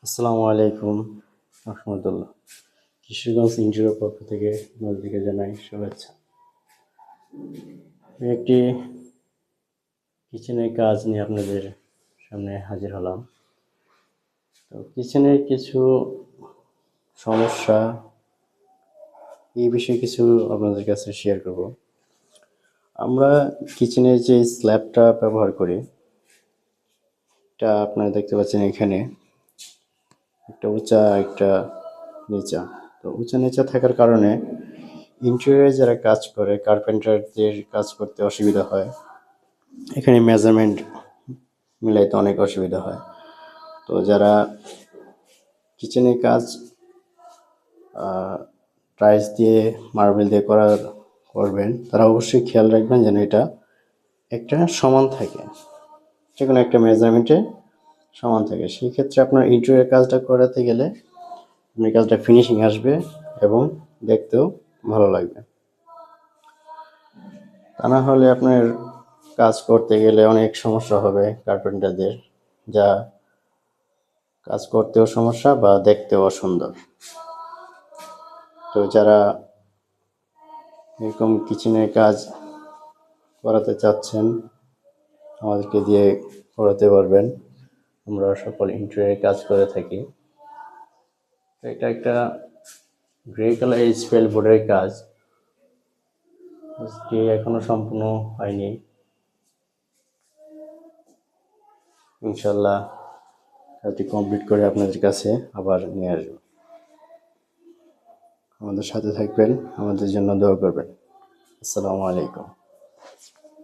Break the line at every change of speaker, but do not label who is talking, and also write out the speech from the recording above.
আসসালামু আলাইকুম রহমতুল্লাহ। কিশোরগঞ্জ ইন্টারিয়র পক্ষ থেকে আপনাদেরকে জানাই শুভেচ্ছা। আমি একটি কিচেনের কাজ নিয়ে আপনাদের সামনে হাজির হলাম। তো কিচেনের কিছু সমস্যা এই বিষয়ে কিছু আপনাদের কাছে শেয়ার করব। আমরা কিচেনের যে স্ল্যাবটা ব্যবহার করি, এটা আপনারা দেখতে পাচ্ছেন এখানে একটা উঁচা একটা নিচা। তো উঁচা নিচা থাকার কারণে ইন্টেরিয়রে যারা কাজ করে কার্পেন্টারদের কাজ করতে অসুবিধা হয়। এখানে মেজারমেন্ট মিলাইতে অনেক অসুবিধা হয়। তো যারা কিচেনের কাজ টাইলস দিয়ে মার্বেল দিয়ে করবেন, তারা অবশ্যই খেয়াল রাখবেন যেন এটা একটা সমান থাকে, যে কোনো একটা মেজারমেন্টে সমান থাকে। সেই ক্ষেত্রে আপনার ইন্টেরিয়র কাজটা করাতে গেলে আপনার কাজটা ফিনিশিং আসবে এবং দেখতেও ভালো লাগবে। তা না হলে আপনার কাজ করতে গেলে অনেক সমস্যা হবে কার্পেন্টারদের, যা কাজ করতেও সমস্যা বা দেখতেও অসুন্দর। তো যারা এরকম কিচেনের কাজ করাতে চাচ্ছেন, আমাদেরকে দিয়ে করাতে পারবেন। আমরা সকল ইন্টেরিয়র কাজ করে থাকি। এটা একটা গ্রে কালার স্পেল বোর্ডের কাজ, আজকে এখনো সম্পূর্ণ হয়নি। ইনশাল্লাহ কাজটি কমপ্লিট করে আপনাদের কাছে আবার নিয়ে আসবো। আমাদের সাথে থাকবেন, আমাদের জন্য দোয়া করবেন। আসসালামু আলাইকুম।